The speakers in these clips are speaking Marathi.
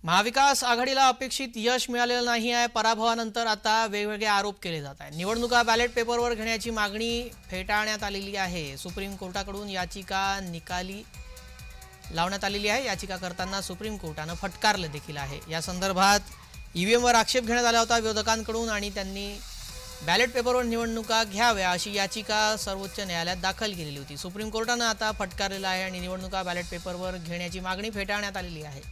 महाविकास आघाडीला अपेक्षित यश मिळालेलं नाही आहे। पराभवानंतर आता वेगवेगळे आरोप केले जात आहेत। निवडणुका बॅलेट पेपरवर घेण्याची मागणी फेटाळण्यात आलेली आहे। सुप्रीम कोर्टाकडून याचिका निकाली लावण्यात आलेली आहे। याचिका करताना सुप्रीम कोर्टाने फटकारले देखील आहे। या संदर्भात ईव्हीएमवर आक्षेप घेण्यात आला होता विरोधकांकडून आणि त्यांनी बॅलेट पेपरवर निवडणुका घ्याव्या अशी याचिका सर्वोच्च न्यायालयात दाखल केलेली होती। सुप्रीम कोर्टाने आता फटकारलेला आहे आणि निवडणुका बॅलेट पेपरवर घेण्याची मागणी फेटाळण्यात आलेली आहे।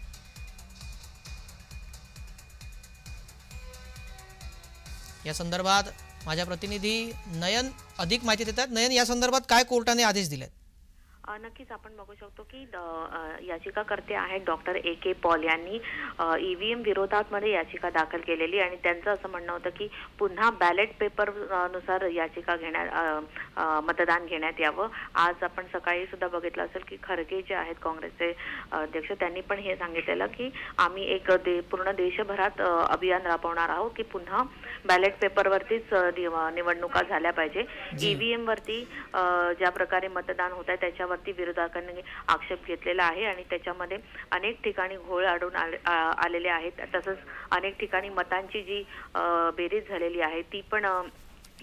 या संदर्भात माझ्या प्रतिनिधी नयन अधिक माहिती देतात। नयन, या संदर्भात काय कोर्टाने आदेश दिलेत? नक्कीच आपण बघू शकतो की याचिकाकर्ते आहेत डॉक्टर ए.के. पॉल यांनी ईव्हीएम विरोधात मध्ये याचिका दाखल केलेली आणि त्यांचं असं म्हणणं होतं की पुन्हा बॅलेट पेपर नुसार याचिका मतदान घेण्यात यावं। आज आपण सकाळी सुद्धा बघितलं असेल की खरगे जे आहेत काँग्रेसचे अध्यक्ष त्यांनी पण हे सांगितलेलं की आम्ही एक पूर्ण देशभरात अभियान राबवणार आहोत की पुन्हा बॅलेट पेपरवरतीच निवडणुका झाल्या पाहिजे। ईव्हीएम वरती ज्या प्रकारे मतदान होत आहे त्याच्यावरती विरोधकांनी आक्षेप घेतलेला आहे आणि त्याच्यामध्ये अनेक ठिकाणी घोळ आढळून आलेले आहेत। तसंच अनेक ठिकाणी मतांची जी बेरीज झालेली आहे ती पण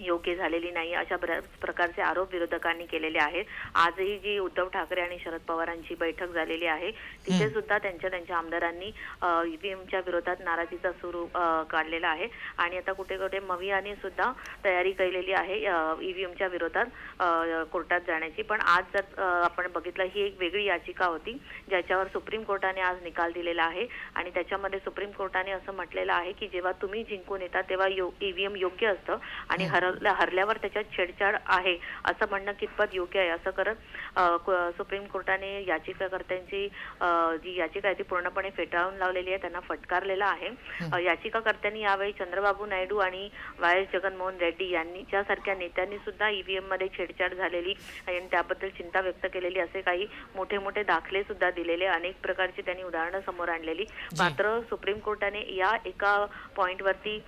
योग्य झालेली नाही अशा बऱ्याच प्रकारचे आरोप विरोधकांनी केलेले आहेत। आजही जी उद्धव ठाकरे आणि शरद पवारांची बैठक झालेली आहे तिथे सुद्धा त्यांच्या आमदारांनी ईव्हीएमच्या विरोधात नाराजीचा सूर काढलेला आहे आणि आता कुठे कुठे मवियाने सुद्धा तयारी केलेली आहे ईव्हीएमच्या विरोधात कोर्टात जाण्याची। पण आज जर आपण बघितलं ही एक वेगळी याचिका होती ज्याच्यावर सुप्रीम कोर्टाने आज निकाल दिलेला आहे आणि त्याच्यामध्ये सुप्रीम कोर्टाने असं म्हटलेलं आहे की जेव्हा तुम्ही जिंकून येता तेव्हा ईव्हीएम योग्य असतं आणि हरल्यावर त्याच्यात छेडछाड आहे असं म्हणणं कितपत योग्य आहे असं करत सुप्रीम कोर्टाने याचिकाकर्त्यांची जी याचिका आहे ती पूर्णपणे फेटाळून लावलेली आहे, त्यांना फटकारलेला आहे। याचिकाकर्त्यांनी यावेळी चंद्रबाबू नायडू आणि वाय एस जगनमोहन रेड्डी यांच्यासारख्या नेत्यांनी सुद्धा ईव्हीएम मध्ये छेडछाड झालेली आणि त्याबद्दल चिंता व्यक्त केलेली असे काही मोठे मोठे दाखले सुद्धा दिलेले, अनेक प्रकारची त्यांनी उदाहरणं समोर आणलेली। मात्र सुप्रीम कोर्टाने या एका पॉइंटवरती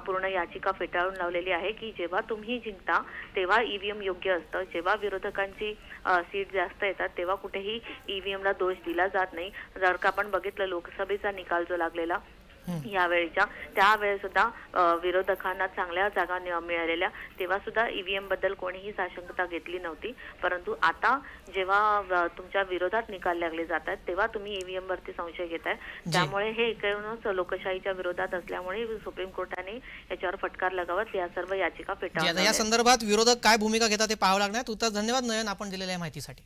पूर्ण याचिका फेटाळून लावलेली आहे की जेव्हा तुम्ही जिंकता तेव्हा ईव्हीएम योग्य असतं, जेव्हा विरोधकांची सीट जास्त येतात तेव्हा कुठेही ईव्हीएमला दोष दिला जात नाही। जर का आपण बघितलं लोकसभेचा निकाल जो लागलेला यावेळेच्या त्यावेळेस सुद्धा विरोधकांना चांगल्या जागा मिळालेल्या तेव्हा सुद्धा ईव्हीएम बद्दल कोणीही साशंकता घेतली नव्हती। परंतु आता जेव्हा तुमच्या विरोधात निकाल लागले जातात तेव्हा तुम्ही ईव्हीएम वरती संशय घेताय, त्यामुळे हे एकूणच लोकशाहीच्या विरोधात असल्यामुळे सुप्रीम कोर्टाने याच्यावर फटकार लगावत या सर्व याचिका फेटाळल्या। या संदर्भात विरोधक काय भूमिका घेतात ते पाहावं लागणार। तुझा धन्यवाद नयन, आपण दिलेल्या माहितीसाठी।